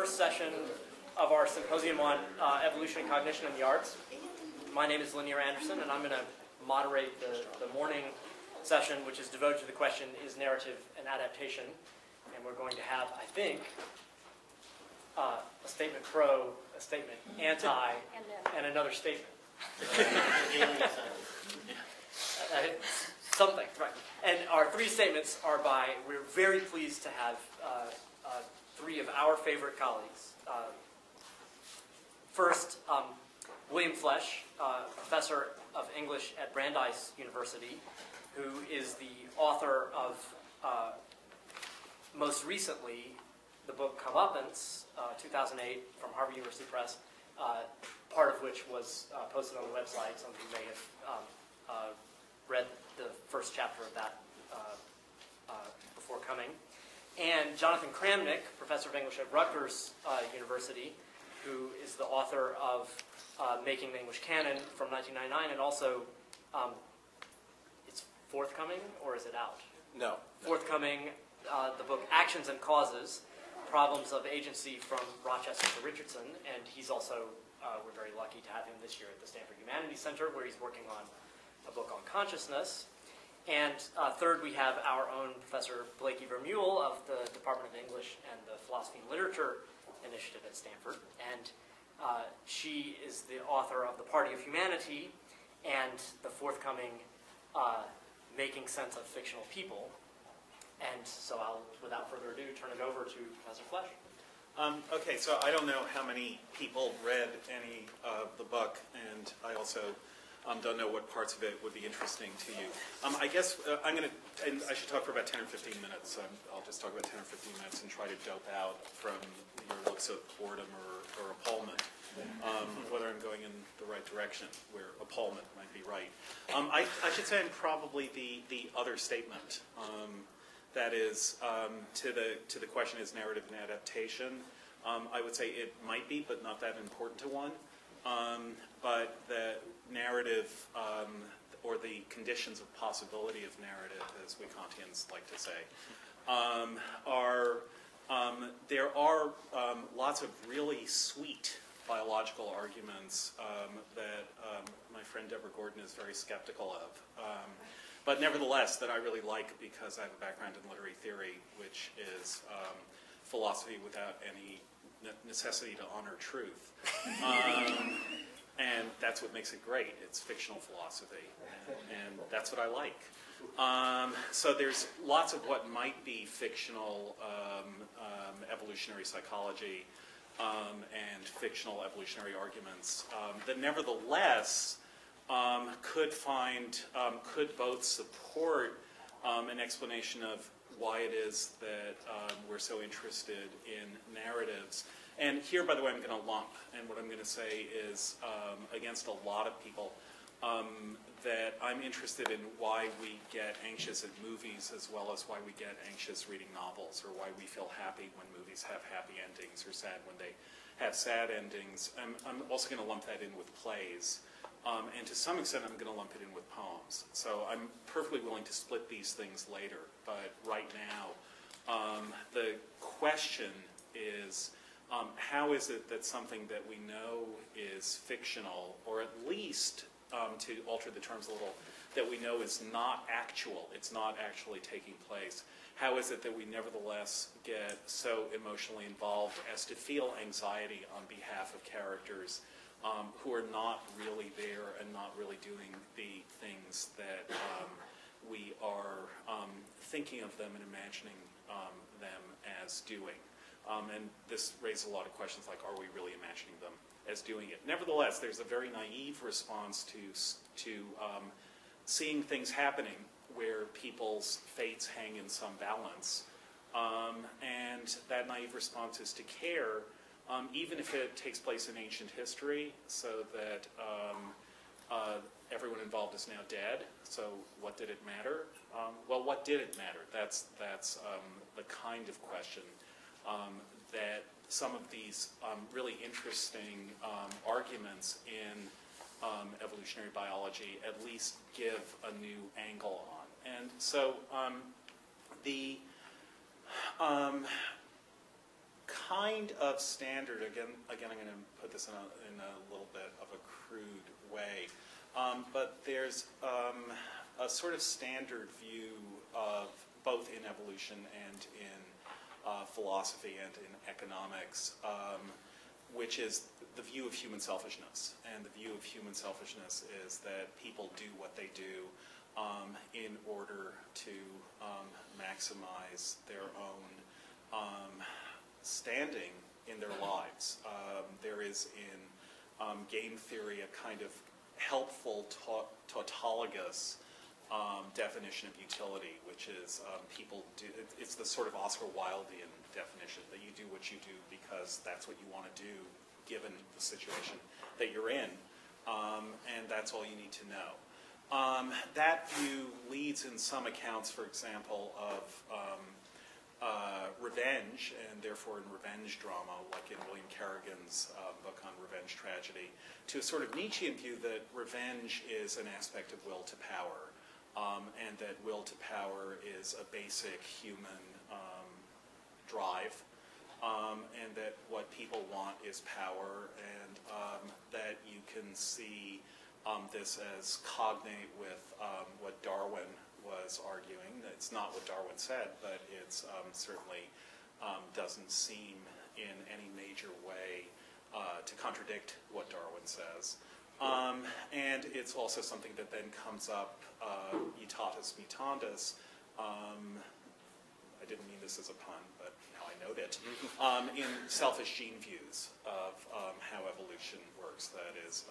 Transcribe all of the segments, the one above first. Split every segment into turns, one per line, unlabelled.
first session of our symposium on evolution and cognition in the arts. My name is Lanier Anderson, and I'm going to moderate the morning session, which is devoted to the question, is narrative an adaptation? And we're going to have, I think, a statement pro, a statement anti, and another statement. Something, right. And our three statements are by, we're very pleased to have three of our favorite colleagues. First, William Flesch, professor of English at Brandeis University, who is the author of, most recently, the book Comeuppance, 2008, from Harvard University Press, part of which was posted on the website. Some of you may have read the first chapter of that before coming. And Jonathan Kramnick, professor of English at Rutgers University, who is the author of Making the English Canon from 1999, and also, it's forthcoming, or is it out?
No.
Forthcoming, the book Actions and Causes, Problems of Agency from Rochester to Richardson, and he's also, we're very lucky to have him this year at the Stanford Humanities Center, where he's working on a book on consciousness. And third, we have our own Professor Blakey Vermeule of the Department of English and the Philosophy and Literature Initiative at Stanford. And she is the author of The Party of Humanity and the forthcoming Making Sense of Fictional People. And so I'll, without further ado, turn it over to Professor Flesch.
Okay, so I don't know how many people read any of the book, and I also don't know what parts of it would be interesting to you. I guess I'm going to, and I should talk for about 10 or 15 minutes. I'll just talk about 10 or 15 minutes and try to dope out from your looks of boredom or appallment, whether I'm going in the right direction, where appallment might be right. I should say I'm probably the other statement. That is, to the question, is narrative an adaptation? I would say it might be, but not that important to one. But the narrative, or the conditions of possibility of narrative, as we Kantians like to say, there are lots of really sweet biological arguments that my friend Deborah Gordon is very skeptical of. But nevertheless, that I really like because I have a background in literary theory, which is philosophy without any necessity to honor truth. And that's what makes it great. It's fictional philosophy, and that's what I like. So there's lots of what might be fictional evolutionary psychology and fictional evolutionary arguments that nevertheless could both support an explanation of why it is that we're so interested in narratives. And here, by the way, I'm going to lump, and what I'm going to say is, against a lot of people, that I'm interested in why we get anxious at movies as well as why we get anxious reading novels, or why we feel happy when movies have happy endings, or sad when they have sad endings. I'm also going to lump that in with plays. And to some extent, I'm going to lump it in with poems. So I'm perfectly willing to split these things later. But right now, the question is, how is it that something that we know is fictional, or at least, to alter the terms a little, that we know is not actual, it's not actually taking place, how is it that we nevertheless get so emotionally involved as to feel anxiety on behalf of characters who are not really there and not really doing the things that we are thinking of them and imagining them as doing. And this raises a lot of questions like, are we really imagining them as doing it? Nevertheless, there's a very naive response to seeing things happening where people's fates hang in some balance. And that naive response is to care, even if it takes place in ancient history, so that everyone involved is now dead. So what did it matter? Well, what did it matter? That's the kind of question that some of these really interesting arguments in evolutionary biology at least give a new angle on. And so the kind of standard, again I'm going to put this in a little bit of a crude way, but there's a sort of standard view of both in evolution and in philosophy and in economics, which is the view of human selfishness. And the view of human selfishness is that people do what they do in order to maximize their own standing in their lives. There is in game theory a kind of helpful tautologous definition of utility, which is people do, it's the sort of Oscar Wildean definition, that you do what you do because that's what you want to do given the situation that you're in, and that's all you need to know. That view leads in some accounts, for example, of revenge, and therefore in revenge drama, like in William Kerrigan's book on revenge tragedy, to a sort of Nietzschean view that revenge is an aspect of will to power, and that will to power is a basic human drive, and that what people want is power, and that you can see this as cognate with what Darwin was arguing. It's not what Darwin said, but it's certainly doesn't seem in any major way to contradict what Darwin says. And it's also something that then comes up, mutatis mutandis. I didn't mean this as a pun, but now I note it. In selfish gene views of how evolution works, that is,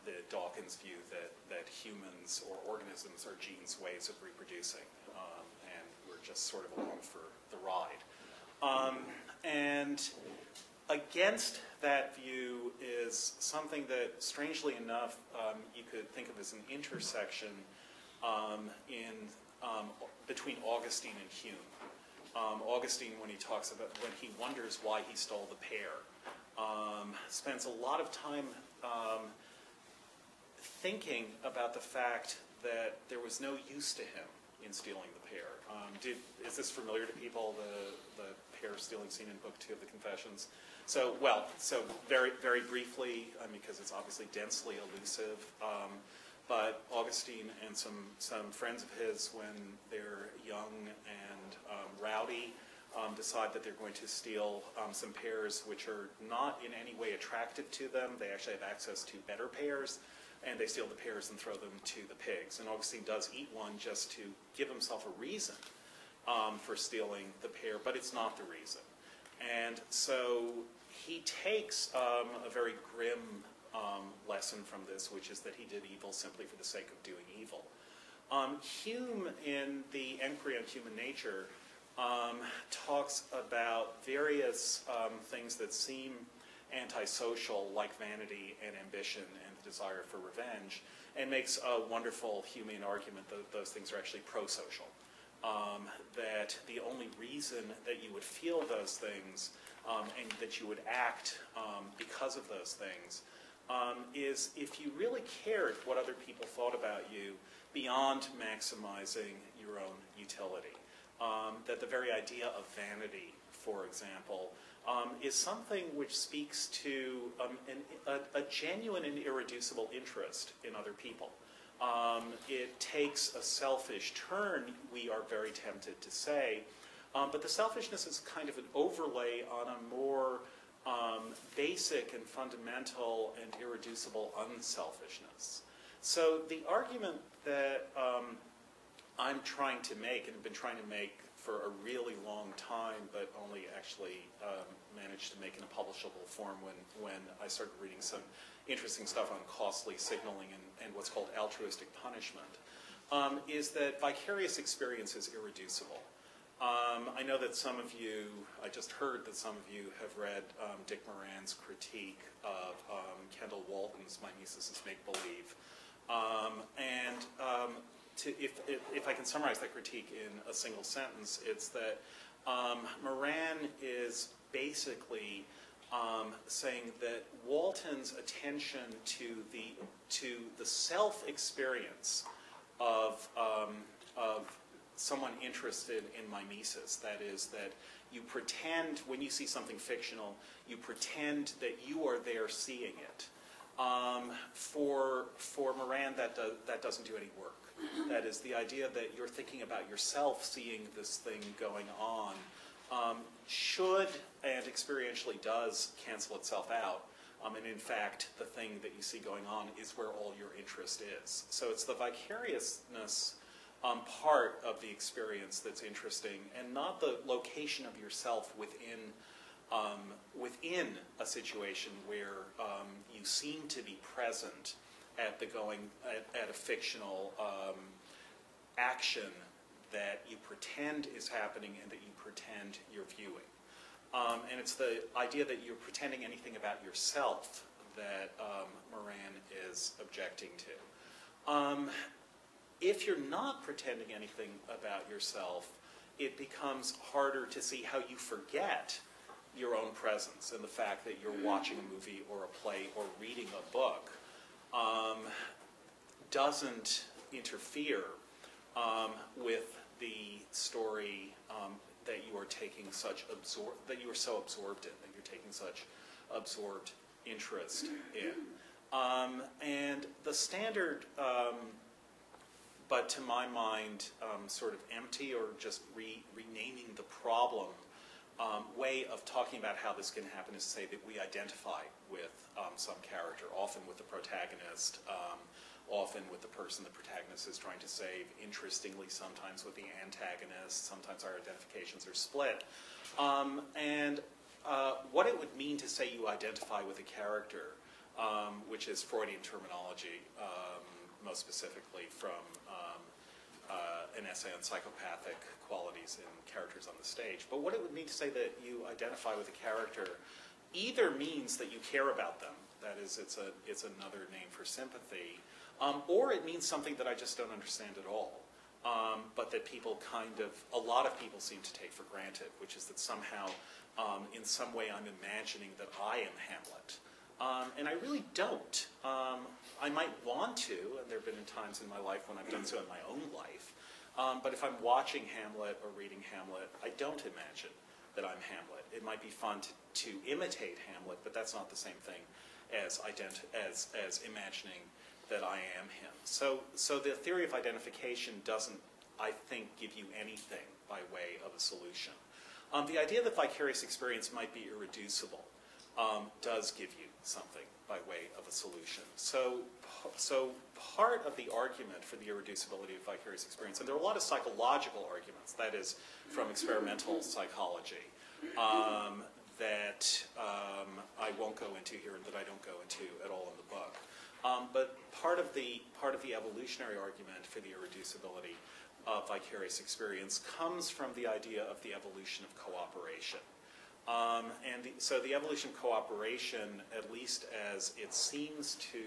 the Dawkins view that humans or organisms are genes' ways of reproducing, and we're just sort of along for the ride. And against that view is something that, strangely enough, you could think of as an intersection between Augustine and Hume. Augustine, when he wonders why he stole the pear, spends a lot of time thinking about the fact that there was no use to him in stealing the pear. Is this familiar to people, the pear stealing scene in Book 2 of the Confessions? So very, very briefly, because it's obviously densely elusive, but Augustine and some friends of his, when they're young and rowdy, decide that they're going to steal some pears which are not in any way attractive to them. They actually have access to better pears, and they steal the pears and throw them to the pigs. And Augustine does eat one just to give himself a reason for stealing the pear, but it's not the reason. And so he takes a very grim lesson from this, which is that he did evil simply for the sake of doing evil. Hume, in the Enquiry on Human Nature, talks about various things that seem antisocial, like vanity and ambition and the desire for revenge, and makes a wonderful Humean argument that those things are actually pro-social. That the only reason that you would feel those things and that you would act because of those things is if you really cared what other people thought about you beyond maximizing your own utility. That the very idea of vanity, for example, is something which speaks to a genuine and irreducible interest in other people. It takes a selfish turn, we are very tempted to say, but the selfishness is kind of an overlay on a more basic and fundamental and irreducible unselfishness. So the argument that I'm trying to make, and have been trying to make for a really long time, but only actually managed to make in a publishable form when I started reading some interesting stuff on costly signaling and what's called altruistic punishment, is that vicarious experience is irreducible. I know that some of you, I just heard that some of you have read Dick Moran's critique of Kendall Walton's Mimesis Make-Believe. If I can summarize that critique in a single sentence, it's that Moran is basically saying that Walton's attention to the self-experience of someone interested in mimesis. That is, that you pretend, when you see something fictional, you pretend that you are there seeing it. For Moran, that doesn't do any work. That is, the idea that you're thinking about yourself seeing this thing going on should, and experientially does, cancel itself out. And in fact, the thing that you see going on is where all your interest is. So it's the vicariousness part of the experience that's interesting, and not the location of yourself within a situation where you seem to be present at a fictional action that you pretend is happening and that you pretend you're viewing. And it's the idea that you're pretending anything about yourself that Moran is objecting to. If you're not pretending anything about yourself, it becomes harder to see how you forget your own presence, and the fact that you're watching a movie or a play or reading a book doesn't interfere with the story that you are taking that you are so absorbed in, that you're taking such absorbed interest in. And the standard, but to my mind, sort of empty or just renaming the problem way of talking about how this can happen is to say that we identify with some character, often with the protagonist, often with the person the protagonist is trying to save, interestingly sometimes with the antagonist, sometimes our identifications are split. And what it would mean to say you identify with a character, which is Freudian terminology, most specifically from an essay on psychopathic qualities in characters on the stage. But what it would mean to say that you identify with a character either means that you care about them, that is, it's another name for sympathy, or it means something that I just don't understand at all, but that a lot of people seem to take for granted, which is that somehow, in some way, I'm imagining that I am Hamlet. And I really don't. I might want to, and there have been times in my life when I've done so in my own life, but if I'm watching Hamlet or reading Hamlet, I don't imagine that I'm Hamlet. It might be fun to imitate Hamlet, but that's not the same thing as imagining that I am him. So the theory of identification doesn't, I think, give you anything by way of a solution. The idea that vicarious experience might be irreducible does give you something by way of a solution. So part of the argument for the irreducibility of vicarious experience, and there are a lot of psychological arguments, that is, from experimental psychology, that I won't go into here and that I don't go into at all in the book. But part of the evolutionary argument for the irreducibility of vicarious experience comes from the idea of the evolution of cooperation. So the evolution of cooperation, at least as it seems to,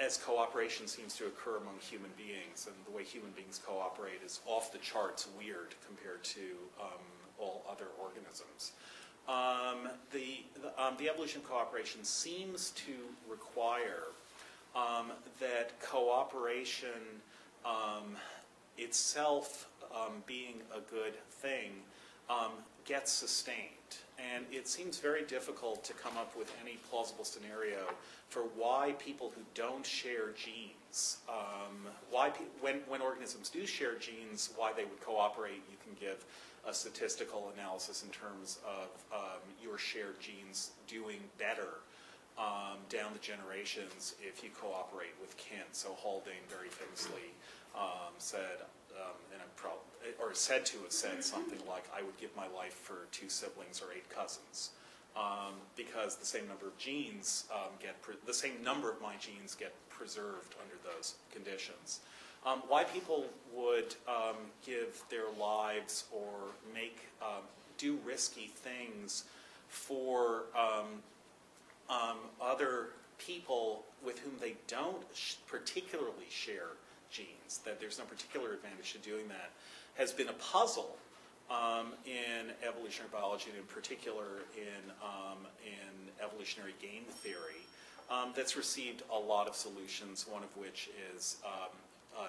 as cooperation seems to occur among human beings, and the way human beings cooperate is off the charts weird compared to all other organisms. The evolution of cooperation seems to require that cooperation itself being a good thing gets sustained. And it seems very difficult to come up with any plausible scenario for why people who don't share genes, when organisms do share genes, why they would cooperate. You can give a statistical analysis in terms of your shared genes doing better down the generations if you cooperate with kin. So Haldane very famously said, or said to have said something like, I would give my life for 2 siblings or 8 cousins, because the same number of genes the same number of my genes get preserved under those conditions. Why people would give their lives or do risky things for other people with whom they don't particularly share genes, that there's no particular advantage to doing that, has been a puzzle in evolutionary biology, and in particular in evolutionary game theory, that's received a lot of solutions, one of which is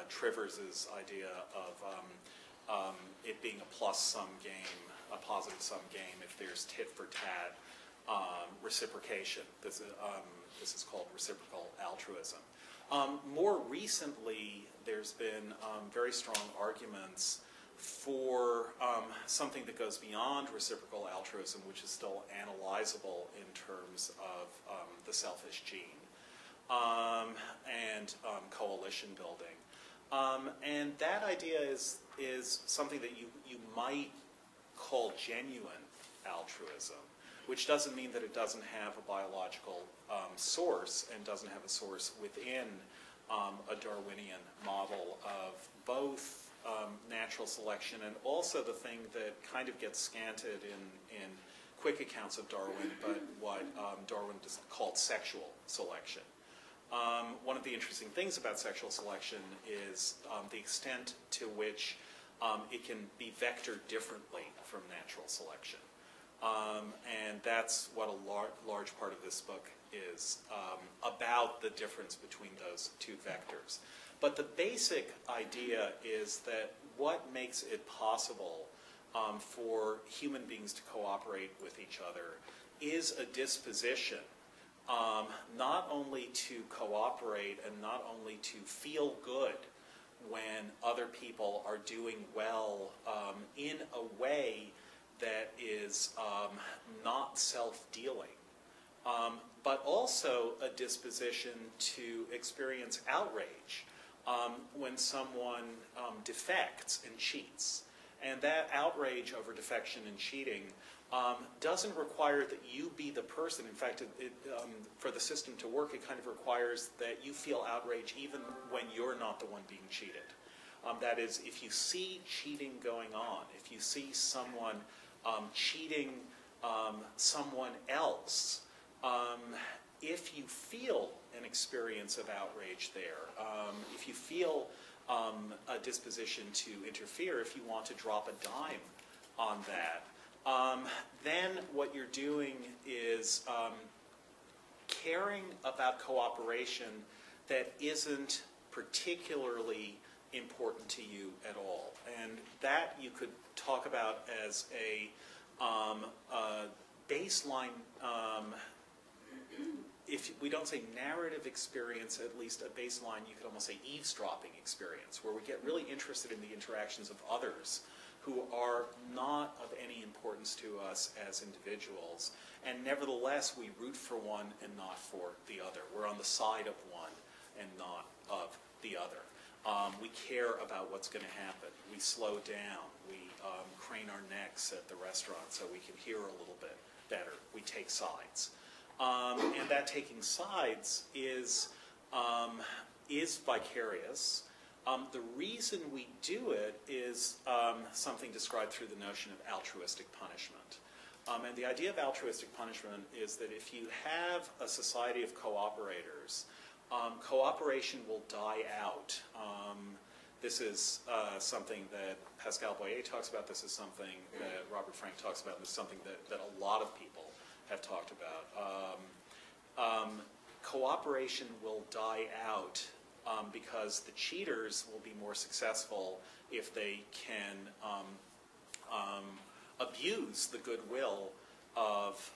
Trivers' idea of it being a plus-sum game, a positive-sum game, if there's tit-for-tat reciprocation. This is called reciprocal altruism. More recently, there's been very strong arguments for something that goes beyond reciprocal altruism, which is still analyzable in terms of the selfish gene and coalition building. And that idea is something that you might call genuine altruism, which doesn't mean that it doesn't have a biological source and doesn't have a source within a Darwinian model of both natural selection and also the thing that kind of gets scanted in quick accounts of Darwin, but what Darwin called sexual selection. One of the interesting things about sexual selection is the extent to which it can be vectored differently from natural selection. And that's what a large part of this book is about, the difference between those two vectors. But the basic idea is that what makes it possible for human beings to cooperate with each other is a disposition not only to cooperate and not only to feel good when other people are doing well in a way that is not self-dealing, but also a disposition to experience outrage when someone defects and cheats. And that outrage over defection and cheating doesn't require that you be the person. In fact, for the system to work, it kind of requires that you feel outrage even when you're not the one being cheated. That is, if you see cheating going on, if you see someone cheating someone else, if you feel an experience of outrage there, if you feel a disposition to interfere, if you want to drop a dime on that, then what you're doing is caring about cooperation that isn't particularly important to you at all. And that you could talk about as a baseline, if we don't say narrative experience, at least a baseline, you could almost say eavesdropping experience, where we get really interested in the interactions of others who are not of any importance to us as individuals, and nevertheless we root for one and not for the other. We're on the side of one and not of the other. We care about what's going to happen. We slow down. We crane our necks at the restaurant so we can hear a little bit better. We take sides. And that taking sides is vicarious. The reason we do it is something described through the notion of altruistic punishment. And the idea of altruistic punishment is that if you have a society of cooperators, cooperation will die out. This is something that Pascal Boyer talks about. This is something that Robert Frank talks about. And this is something that a lot of people have talked about. Cooperation will die out because the cheaters will be more successful if they can abuse the goodwill of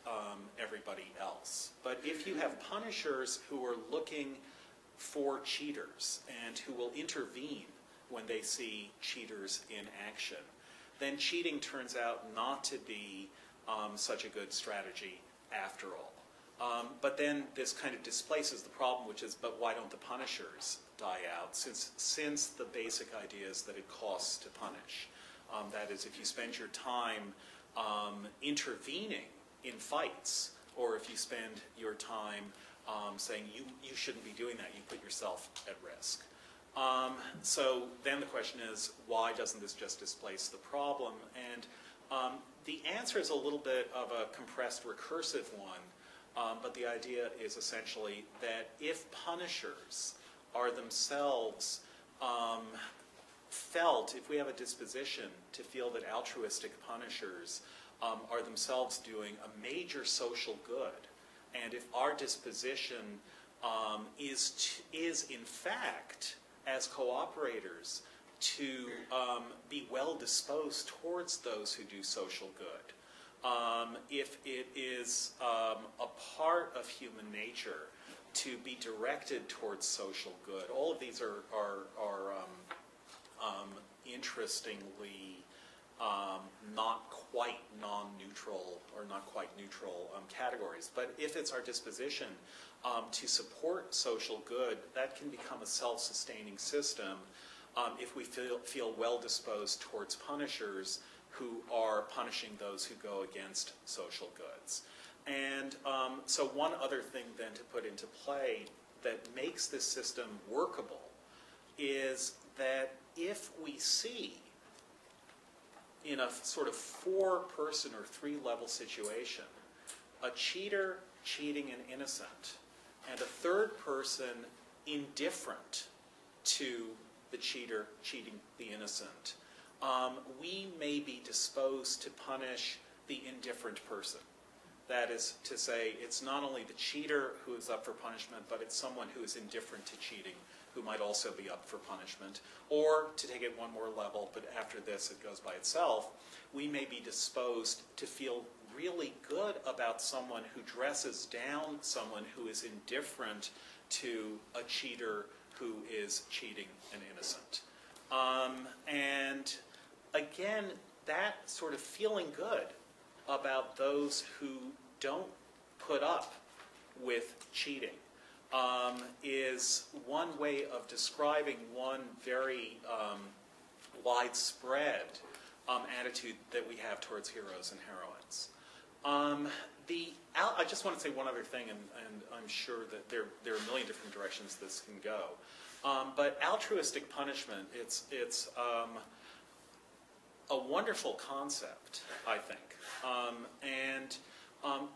everybody else. But if you have punishers who are looking for cheaters and who will intervene when they see cheaters in action, then cheating turns out not to be such a good strategy after all. But then this kind of displaces the problem, which is, but why don't the punishers die out? Since the basic idea is that it costs to punish. That is, if you spend your time intervening in fights, or if you spend your time saying you shouldn't be doing that, you put yourself at risk. So then the question is, why doesn't this just displace the problem? And the answer is a little bit of a compressed recursive one, but the idea is essentially that if punishers are themselves felt, if we have a disposition to feel that altruistic punishers are themselves doing a major social good, and if our disposition is in fact as cooperators to be well disposed towards those who do social good. If it is a part of human nature to be directed towards social good, all of these are interestingly not quite non-neutral or not quite neutral categories. But if it's our disposition to support social good, that can become a self-sustaining system if we feel well disposed towards punishers who are punishing those who go against social goods. And so one other thing then to put into play that makes this system workable is that if we see in a sort of 4-person or 3-level situation a cheater cheating an innocent and a third person indifferent to the cheater cheating the innocent, we may be disposed to punish the indifferent person. That is to say, it's not only the cheater who is up for punishment, but it's someone who is indifferent to cheating who might also be up for punishment. Or, to take it one more level, but after this it goes by itself, we may be disposed to feel really good about someone who dresses down someone who is indifferent to a cheater who is cheating an innocent. And again, that sort of feeling good about those who don't put up with cheating is one way of describing one very widespread attitude that we have towards heroes and heroines. I just want to say one other thing, and I'm sure that there are a million different directions this can go. But altruistic punishment, it's a wonderful concept, I think,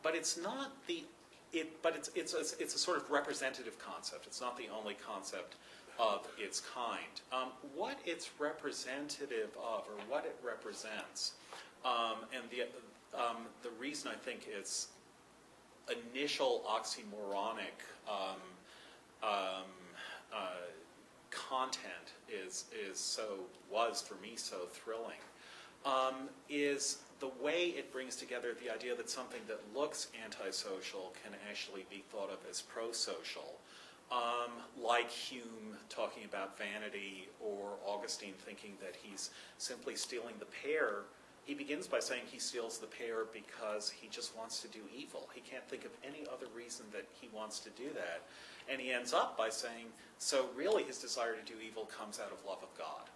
but it's not it's a sort of representative concept. It's not the only concept of its kind. What it's representative of, or what it represents, and the reason I think its initial oxymoronic content was for me so thrilling, is the way it brings together the idea that something that looks antisocial can actually be thought of as pro-social. Like Hume talking about vanity, or Augustine thinking that he's simply stealing the pear. He begins by saying he steals the pear because he just wants to do evil. He can't think of any other reason that he wants to do that. And he ends up by saying, so really his desire to do evil comes out of love of God.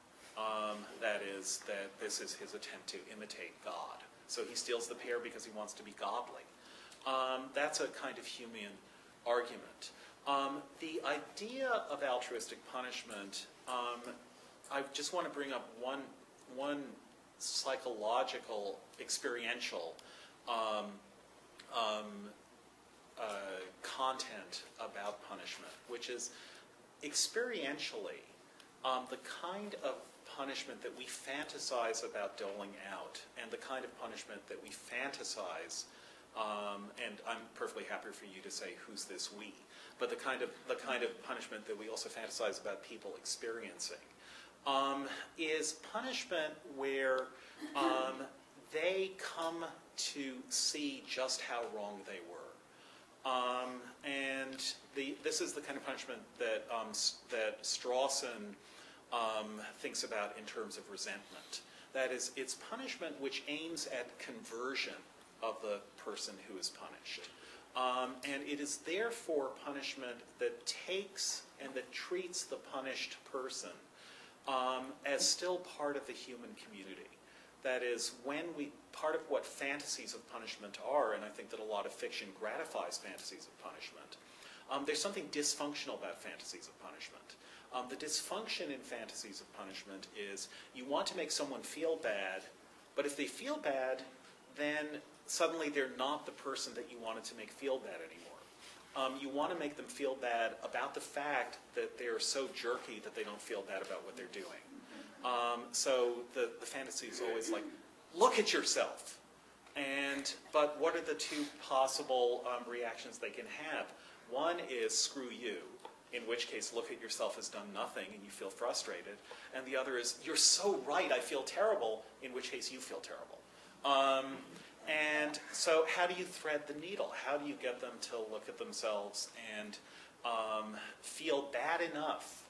That is, that this is his attempt to imitate God. So he steals the pear because he wants to be godly. That's a kind of Humean argument. The idea of altruistic punishment, I just want to bring up one psychological, experiential content about punishment, which is experientially the kind of punishment that we fantasize about doling out, and the kind of punishment that we fantasize, and I'm perfectly happy for you to say who's this we, but the kind of punishment that we also fantasize about people experiencing, is punishment where they come to see just how wrong they were. And this is the kind of punishment that Strawson thinks about in terms of resentment. That is, it's punishment which aims at conversion of the person who is punished. And it is therefore punishment that takes and that treats the punished person as still part of the human community. That is, part of what fantasies of punishment are, and I think that a lot of fiction gratifies fantasies of punishment, there's something dysfunctional about fantasies of punishment. The dysfunction in fantasies of punishment is you want to make someone feel bad, but if they feel bad, then suddenly they're not the person that you wanted to make feel bad anymore. You want to make them feel bad about the fact that they're so jerky that they don't feel bad about what they're doing. So the fantasy is always like, look at yourself. But what are the two possible reactions they can have? One is screw you, in which case look at yourself as done nothing and you feel frustrated. And the other is, you're so right, I feel terrible, in which case you feel terrible. And so how do you thread the needle? How do you get them to look at themselves and feel bad enough,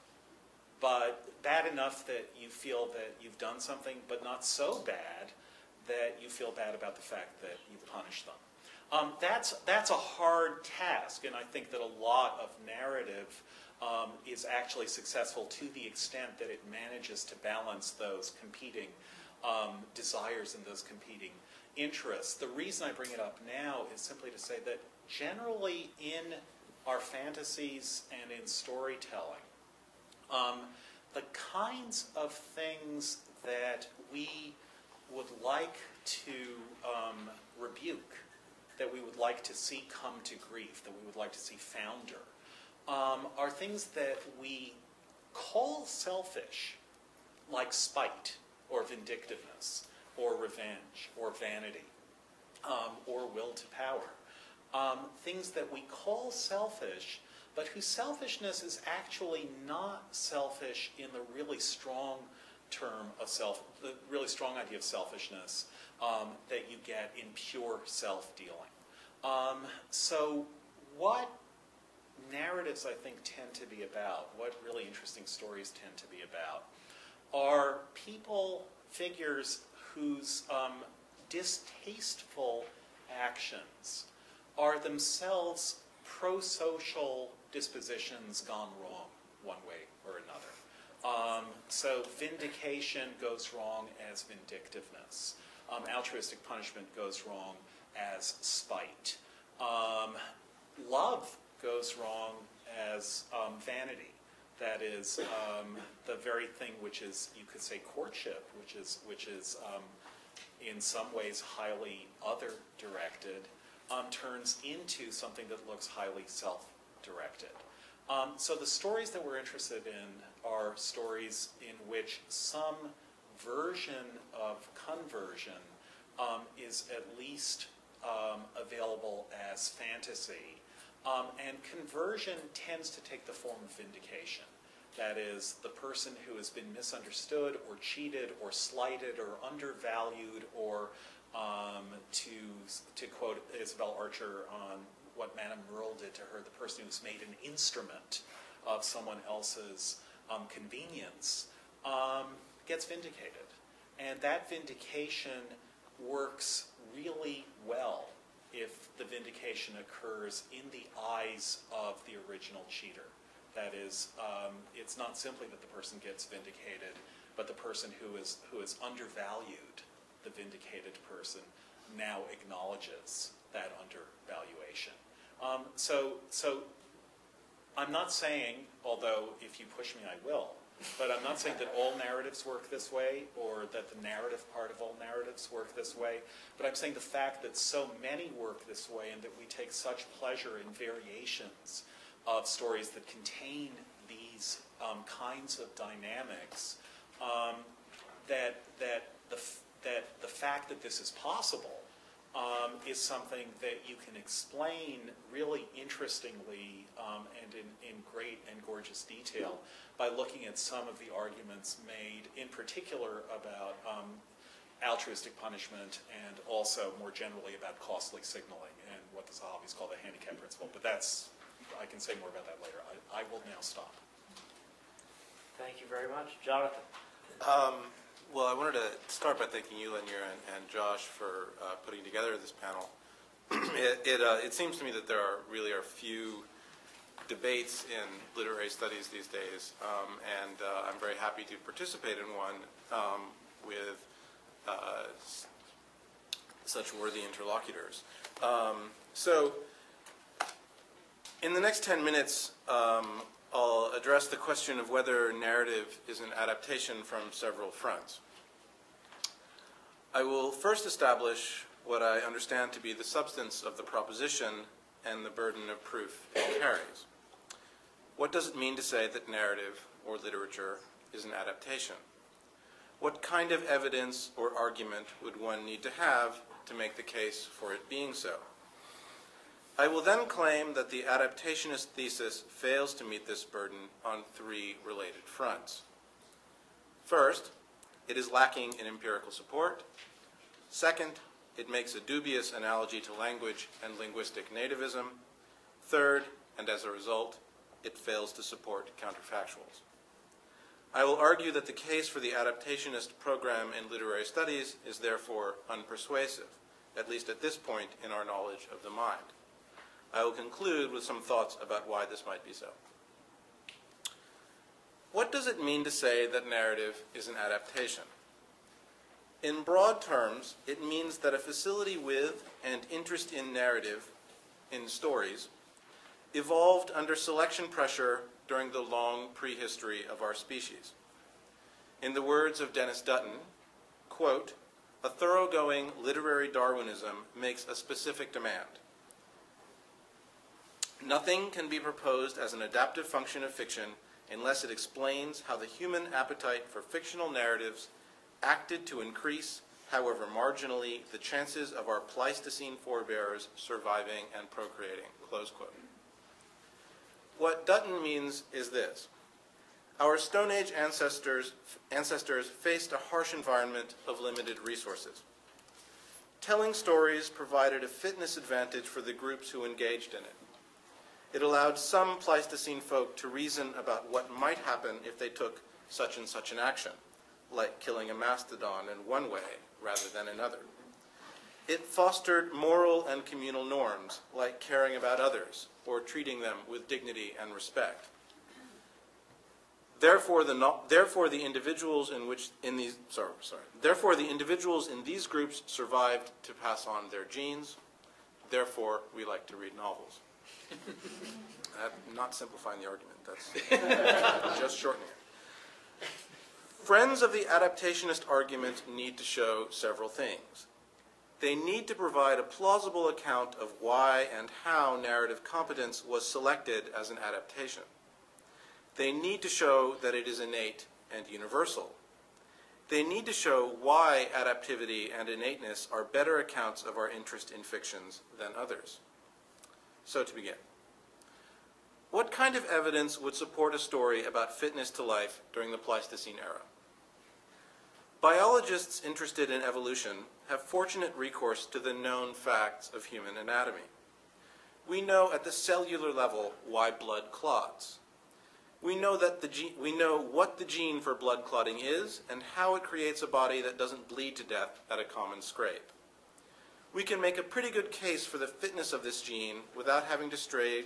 but bad enough that you feel that you've done something, but not so bad that you feel bad about the fact that you've punished them. That's a hard task, and I think that a lot of narrative is actually successful to the extent that it manages to balance those competing desires and those competing interests. The reason I bring it up now is simply to say that generally in our fantasies and in storytelling, the kinds of things that we would like to rebuke, that we would like to see come to grief, that we would like to see founder, are things that we call selfish, like spite or vindictiveness or revenge or vanity or will to power. Things that we call selfish, but whose selfishness is actually not selfish in the really strong term of the really strong idea of selfishness that you get in pure self-dealing. So what narratives, I think, tend to be about, what really interesting stories tend to be about, are people, figures whose distasteful actions are themselves pro-social dispositions gone wrong one way or another. So vindication goes wrong as vindictiveness. Altruistic punishment goes wrong as spite. Love goes wrong as vanity. That is the very thing which is, you could say, courtship, which is in some ways highly other-directed, turns into something that looks highly self-directed. So the stories that we're interested in are stories in which some version of conversion is at least available as fantasy. And conversion tends to take the form of vindication. That is, the person who has been misunderstood or cheated or slighted or undervalued, or to quote Isabel Archer on what Madame Merle did to her, the person who's made an instrument of someone else's convenience, gets vindicated. And that vindication works really well if the vindication occurs in the eyes of the original cheater. That is, it's not simply that the person gets vindicated, but the person who is undervalued, the vindicated person, now acknowledges that undervaluation. So I'm not saying, although if you push me I will, but I'm not saying that all narratives work this way, or that the narrative part of all narratives work this way, but I'm saying the fact that so many work this way and that we take such pleasure in variations of stories that contain these kinds of dynamics, that the fact that this is possible is something that you can explain really interestingly and in great and gorgeous detail by looking at some of the arguments made, in particular about altruistic punishment and also more generally about costly signaling and what the Zahavis call the handicap principle. But I can say more about that later. I will now stop.
Thank you very much. Jonathan.
Well, I wanted to start by thanking you, Lanier, and Josh for putting together this panel. It seems to me that there really are few debates in literary studies these days, and I'm very happy to participate in one with such worthy interlocutors. So, in the next 10 minutes, I'll address the question of whether narrative is an adaptation from several fronts. I will first establish what I understand to be the substance of the proposition and the burden of proof it carries. What does it mean to say that narrative or literature is an adaptation? What kind of evidence or argument would one need to have to make the case for it being so? I will then claim that the adaptationist thesis fails to meet this burden on three related fronts. First, it is lacking in empirical support. Second, it makes a dubious analogy to language and linguistic nativism. Third, and as a result, it fails to support counterfactuals. I will argue that the case for the adaptationist program in literary studies is therefore unpersuasive, at least at this point in our knowledge of the mind. I will conclude with some thoughts about why this might be so. What does it mean to say that narrative is an adaptation? In broad terms, it means that a facility with and interest in narrative, in stories, evolved under selection pressure during the long prehistory of our species. In the words of Dennis Dutton, quote, "A thoroughgoing literary Darwinism makes a specific demand. Nothing can be proposed as an adaptive function of fiction unless it explains how the human appetite for fictional narratives acted to increase, however marginally, the chances of our Pleistocene forebears surviving and procreating," close quote. What Dutton means is this. Our Stone Age ancestors faced a harsh environment of limited resources. Telling stories provided a fitness advantage for the groups who engaged in it. It allowed some Pleistocene folk to reason about what might happen if they took such and such an action, like killing a mastodon in one way rather than another. It fostered moral and communal norms, like caring about others or treating them with dignity and respect. Therefore, the individuals in these groups survived to pass on their genes. Therefore, we like to read novels. I'm not simplifying the argument. That's just shortening it. Friends of the adaptationist argument need to show several things. They need to provide a plausible account of why and how narrative competence was selected as an adaptation. They need to show that it is innate and universal. They need to show why adaptivity and innateness are better accounts of our interest in fictions than others. So to begin, what kind of evidence would support a story about fitness to life during the Pleistocene era? Biologists interested in evolution have fortunate recourse to the known facts of human anatomy. We know at the cellular level why blood clots. We know what the gene for blood clotting is and how it creates a body that doesn't bleed to death at a common scrape. We can make a pretty good case for the fitness of this gene without having to stray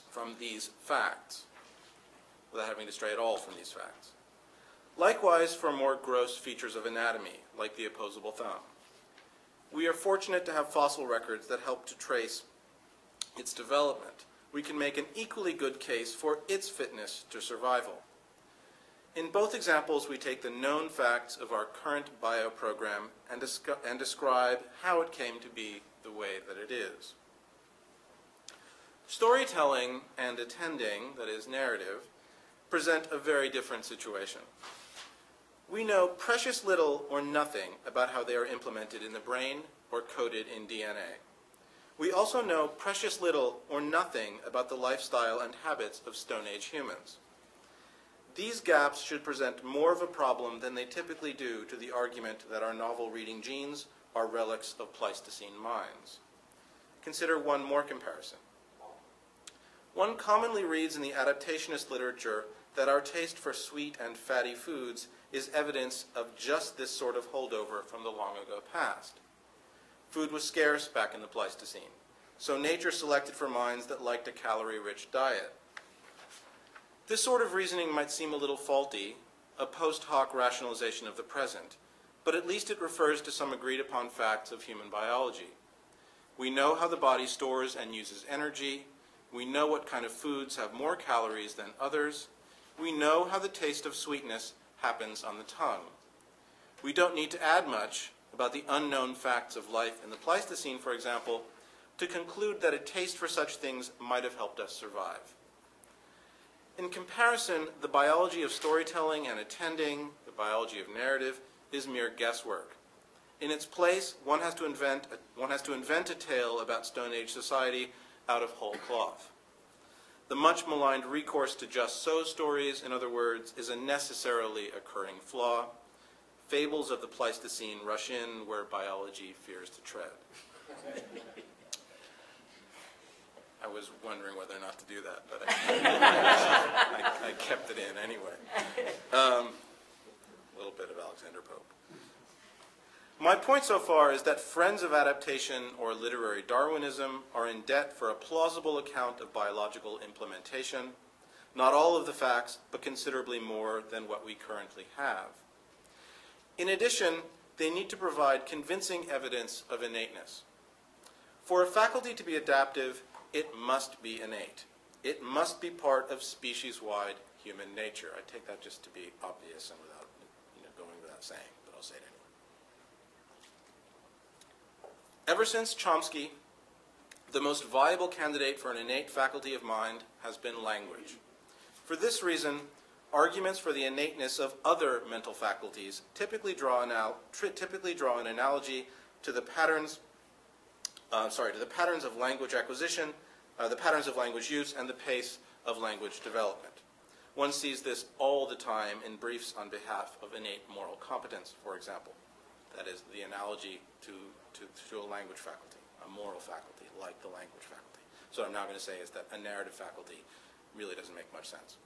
from these facts, without having to stray at all from these facts. Likewise for more gross features of anatomy, like the opposable thumb. We are fortunate to have fossil records that help to trace its development. We can make an equally good case for its fitness to survival. In both examples, we take the known facts of our current bio program and describe how it came to be the way that it is. Storytelling and attending, that is narrative, present a very different situation. We know precious little or nothing about how they are implemented in the brain or coded in DNA. We also know precious little or nothing about the lifestyle and habits of Stone Age humans. These gaps should present more of a problem than they typically do to the argument that our novel-reading genes are relics of Pleistocene minds. Consider one more comparison. One commonly reads in the adaptationist literature that our taste for sweet and fatty foods is evidence of just this sort of holdover from the long ago past. Food was scarce back in the Pleistocene, so nature selected for minds that liked a calorie-rich diet. This sort of reasoning might seem a little faulty, a post hoc rationalization of the present, but at least it refers to some agreed-upon facts of human biology. We know how the body stores and uses energy. We know what kind of foods have more calories than others. We know how the taste of sweetness happens on the tongue. We don't need to add much about the unknown facts of life in the Pleistocene, for example, to conclude that a taste for such things might have helped us survive. In comparison, the biology of storytelling and attending, the biology of narrative, is mere guesswork. In its place, one has to invent a tale about Stone Age society out of whole cloth. The much maligned recourse to just so stories, in other words, is a necessarily occurring flaw. Fables of the Pleistocene rush in where biology fears to tread. I was wondering whether or not to do that, but I kept it in anyway. A little bit of Alexander Pope. My point so far is that friends of adaptation or literary Darwinism are in debt for a plausible account of biological implementation, not all of the facts, but considerably more than what we currently have. In addition, they need to provide convincing evidence of innateness. For a faculty to be adaptive, it must be innate. It must be part of species-wide human nature. I take that just to be obvious and without going without saying, but I'll say it anyway. Ever since Chomsky, the most viable candidate for an innate faculty of mind has been language. For this reason, arguments for the innateness of other mental faculties typically draw an analogy to the patterns of language acquisition, the patterns of language use, and the pace of language development. One sees this all the time in briefs on behalf of innate moral competence, for example. That is the analogy to a language faculty, a moral faculty, like the language faculty. So what I'm now going to say is that a narrative faculty really doesn't make much sense.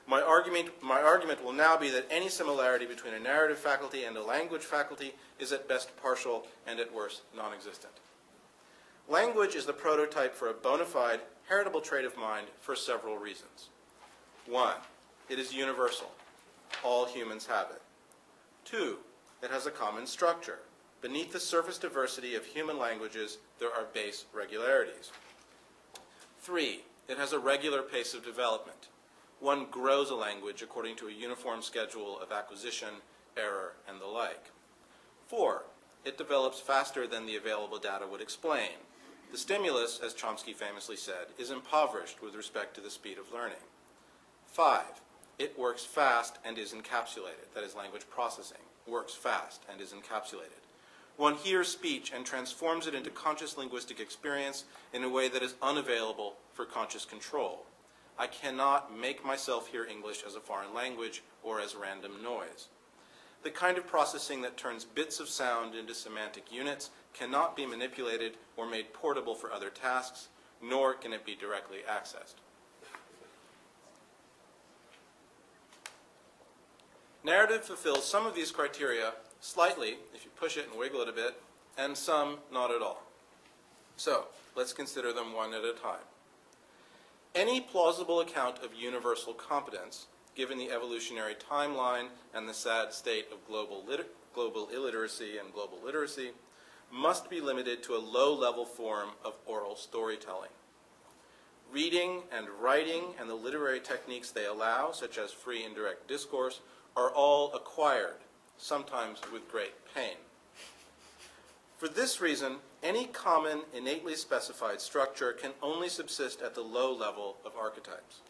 My argument will now be that any similarity between a narrative faculty and a language faculty is at best partial and at worst non-existent. Language is the prototype for a bona fide, heritable trait of mind for several reasons. 1, it is universal. All humans have it. 2, it has a common structure. Beneath the surface diversity of human languages, there are base regularities. 3, it has a regular pace of development. One grows a language according to a uniform schedule of acquisition, error, and the like. 4, it develops faster than the available data would explain. The stimulus, as Chomsky famously said, is impoverished with respect to the speed of learning. 5, it works fast and is encapsulated. That is, language processing works fast and is encapsulated. One hears speech and transforms it into conscious linguistic experience in a way that is unavailable for conscious control. I cannot make myself hear English as a foreign language or as random noise. The kind of processing that turns bits of sound into semantic units cannot be manipulated or made portable for other tasks, nor can it be directly accessed. Narrative fulfills some of these criteria slightly, if you push it and wiggle it a bit, and some not at all. So, let's consider them one at a time. Any plausible account of universal competence, given the evolutionary timeline and the sad state of global illiteracy and global literacy, must be limited to a low-level form of oral storytelling. Reading and writing and the literary techniques they allow, such as free indirect discourse, are all acquired, sometimes with great pain. For this reason, any common, innately specified structure can only subsist at the low level of archetypes.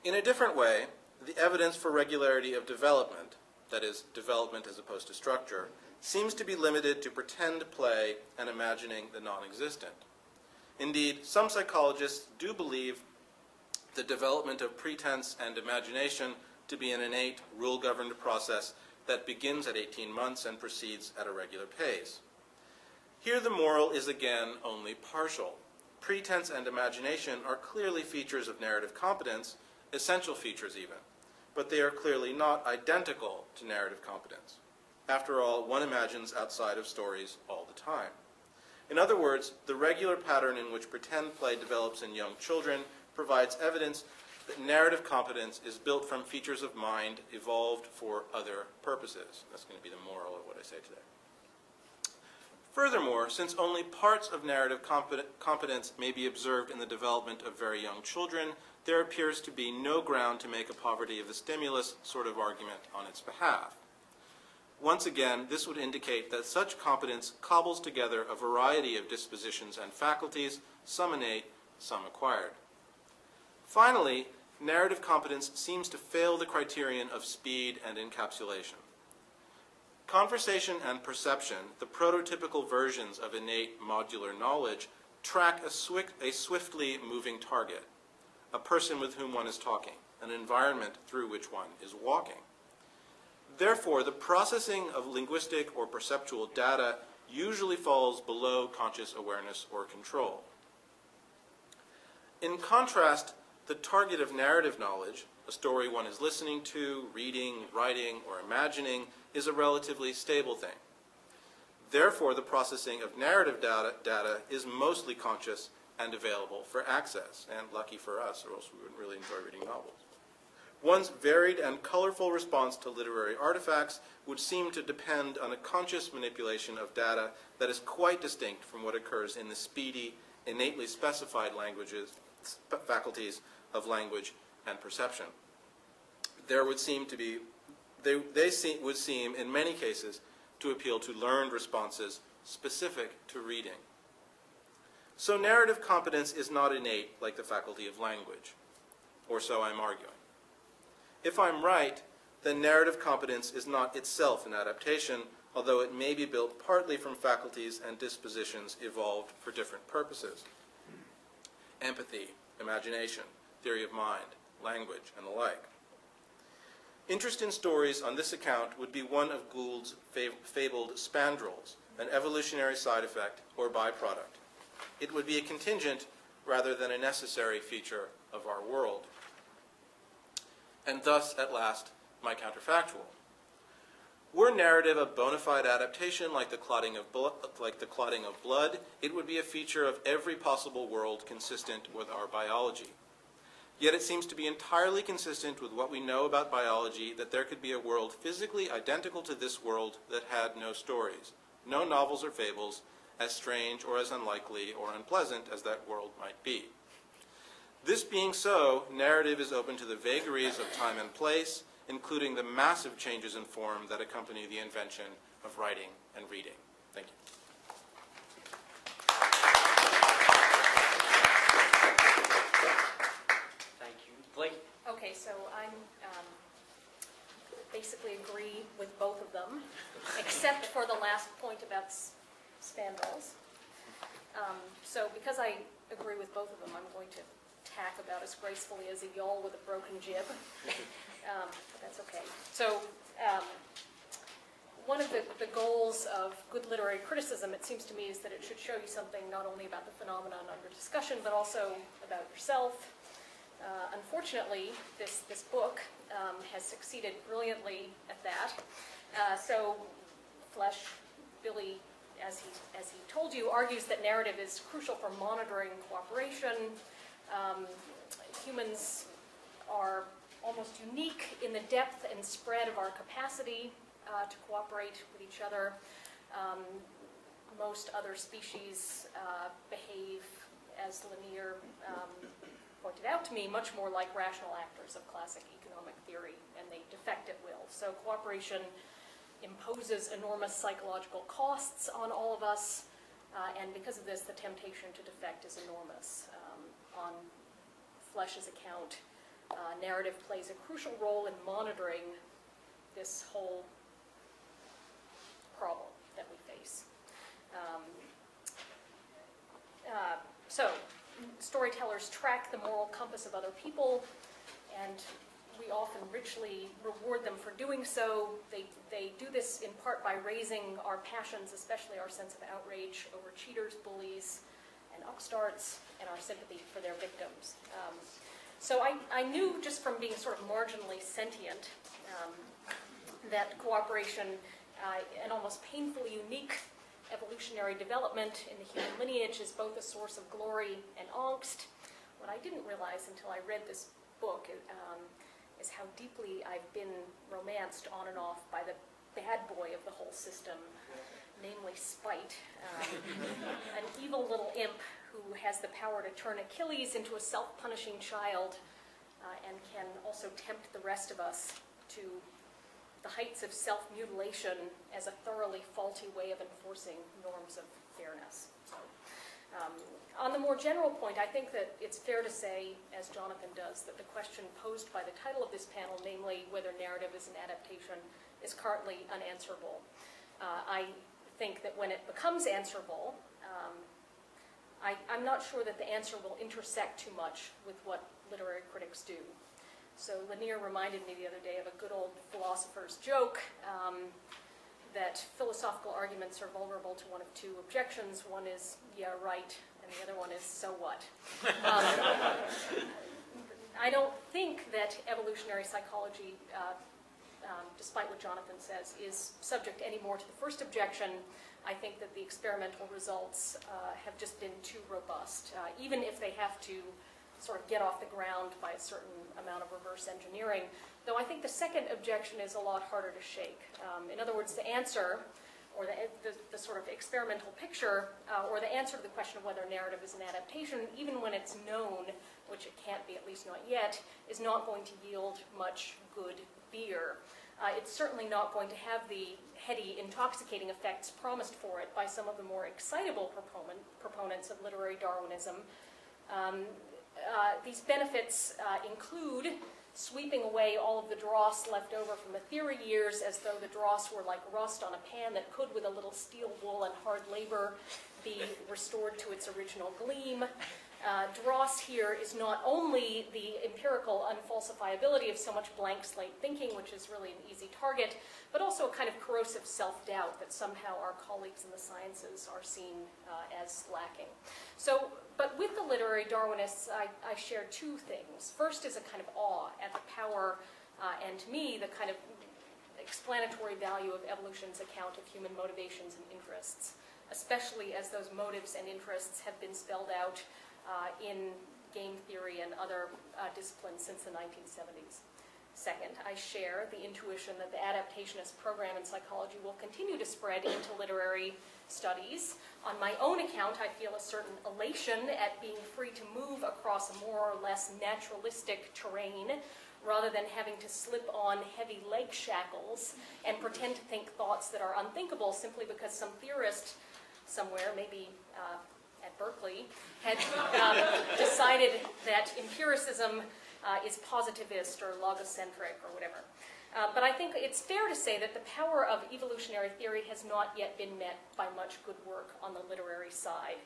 In a different way, the evidence for regularity of development, that is, development as opposed to structure, seems to be limited to pretend play and imagining the non-existent. Indeed, some psychologists do believe the development of pretense and imagination to be an innate, rule-governed process that begins at 18 months and proceeds at a regular pace. Here the moral is again only partial. Pretense and imagination are clearly features of narrative competence, essential features even, but they are clearly not identical to narrative competence. After all, one imagines outside of stories all the time. In other words, the regular pattern in which pretend play develops in young children provides evidence that narrative competence is built from features of mind evolved for other purposes. That's going to be the moral of what I say today. Furthermore, since only parts of narrative competence may be observed in the development of very young children, there appears to be no ground to make a poverty of the stimulus sort of argument on its behalf. Once again, this would indicate that such competence cobbles together a variety of dispositions and faculties, some innate, some acquired. Finally, narrative competence seems to fail the criterion of speed and encapsulation. Conversation and perception, the prototypical versions of innate modular knowledge, track a swiftly moving target, a person with whom one is talking, an environment through which one is walking. Therefore, the processing of linguistic or perceptual data usually falls below conscious awareness or control. In contrast, the target of narrative knowledge, a story one is listening to, reading, writing, or imagining, is a relatively stable thing. Therefore, the processing of narrative data is mostly conscious and available for access, and lucky for us, or else we wouldn't really enjoy reading novels. One's varied and colorful response to literary artifacts would seem to depend on a conscious manipulation of data that is quite distinct from what occurs in the speedy, innately specified faculties of language and perception. There would seem to be, would seem in many cases to appeal to learned responses specific to reading. So narrative competence is not innate like the faculty of language, or so I'm arguing. If I'm right, then narrative competence is not itself an adaptation, although it may be built partly from faculties and dispositions evolved for different purposes. Empathy, imagination, theory of mind, language, and the like. Interest in stories on this account would be one of Gould's fabled spandrels, an evolutionary side effect or byproduct. It would be a contingent rather than a necessary feature of our world. And thus, at last, my counterfactual. Were narrative a bona fide adaptation like the clotting of blood, it would be a feature of every possible world consistent with our biology. Yet it seems to be entirely consistent with what we know about biology that there could be a world physically identical to this world that had no stories, no novels or fables, as strange or as unlikely or unpleasant as that world might be. This being so, narrative is open to the vagaries of time and place, including the massive changes in form that accompany the invention of writing and reading. Thank you.
Thank you. Blakey?
Okay, so I'm basically agree with both of them, except for the last point about spandrels. So because I agree with both of them, I'm going to tack about as gracefully as a yawl with a broken jib. But that's okay. So one of the goals of good literary criticism, it seems to me, is that it should show you something not only about the phenomenon under discussion, but also about yourself. Unfortunately, this book has succeeded brilliantly at that. So Flesch, Billy, as he told you, argues that narrative is crucial for monitoring cooperation. Humans are almost unique in the depth and spread of our capacity to cooperate with each other. Most other species behave, as Lanier pointed out to me, much more like rational actors of classic economic theory, and they defect at will. So cooperation imposes enormous psychological costs on all of us, and because of this, the temptation to defect is enormous. On Flesch's account, narrative plays a crucial role in monitoring this whole problem that we face. So, storytellers track the moral compass of other people, and we often richly reward them for doing so. They do this in part by raising our passions, especially our sense of outrage over cheaters, bullies, and upstarts, and our sympathy for their victims. So I knew just from being sort of marginally sentient that cooperation, an almost painfully unique evolutionary development in the human lineage, is both a source of glory and angst. What I didn't realize until I read this book is how deeply I've been romanced on and off by the bad boy of the whole system, namely spite, an evil little imp who has the power to turn Achilles into a self-punishing child and can also tempt the rest of us to the heights of self-mutilation as a thoroughly faulty way of enforcing norms of fairness. So, on the more general point, I think that it's fair to say, as Jonathan does, that the question posed by the title of this panel, namely whether narrative is an adaptation, is currently unanswerable. I think that when it becomes answerable, I'm not sure that the answer will intersect too much with what literary critics do. So Lanier reminded me the other day of a good old philosopher's joke, that philosophical arguments are vulnerable to one of two objections. One is, yeah, right, and the other one is, so what? I don't think that evolutionary psychology, despite what Jonathan says, is subject anymore to the first objection. I think that the experimental results have just been too robust, even if they have to sort of get off the ground by a certain amount of reverse engineering. Though I think the second objection is a lot harder to shake. In other words, the answer, or the sort of experimental picture, or the answer to the question of whether narrative is an adaptation, even when it's known, which it can't be, at least not yet, is not going to yield much good beer. It's certainly not going to have the heady, intoxicating effects promised for it by some of the more excitable proponents of literary Darwinism. These benefits include sweeping away all of the dross left over from the theory years, as though the dross were like rust on a pan that could, with a little steel wool and hard labor, be restored to its original gleam. Dross here is not only the empirical unfalsifiability of so much blank slate thinking, which is really an easy target, but also a kind of corrosive self-doubt that somehow our colleagues in the sciences are seen as lacking. So, but with the literary Darwinists, I share two things. First is a kind of awe at the power, and to me, the kind of explanatory value of evolution's account of human motivations and interests, especially as those motives and interests have been spelled out in game theory and other disciplines since the 1970s. Second, I share the intuition that the adaptationist program in psychology will continue to spread into literary studies. On my own account, I feel a certain elation at being free to move across a more or less naturalistic terrain, rather than having to slip on heavy leg shackles and pretend to think thoughts that are unthinkable simply because some theorist somewhere, maybe at Berkeley, had decided that empiricism is positivist or logocentric or whatever. But I think it's fair to say that the power of evolutionary theory has not yet been met by much good work on the literary side.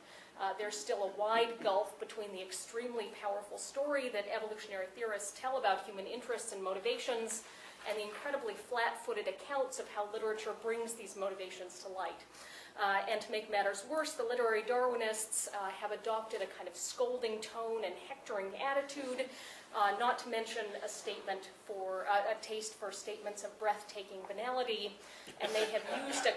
There's still a wide gulf between the extremely powerful story that evolutionary theorists tell about human interests and motivations and the incredibly flat-footed accounts of how literature brings these motivations to light. And to make matters worse, the literary Darwinists have adopted a kind of scolding tone and hectoring attitude, not to mention a taste for statements of breathtaking banality, and they have used a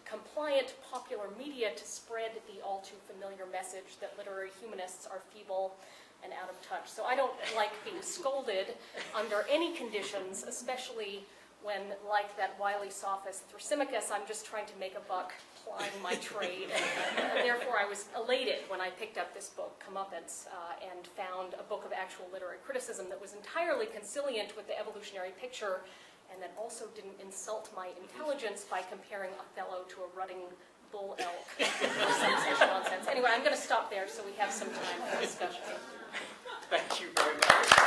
compliant popular media to spread the all too familiar message that literary humanists are feeble and out of touch. So I don't like being scolded under any conditions, especially when, like that wily sophist Thrasymachus, I'm just trying to make a buck plying my trade. And therefore, I was elated when I picked up this book, Comeuppance, and found a book of actual literary criticism that was entirely conciliant with the evolutionary picture, and that also didn't insult my intelligence by comparing Othello to a rutting bull elk or some such nonsense. Anyway, I'm going to stop there so we have some time for discussion.
Thank you very much.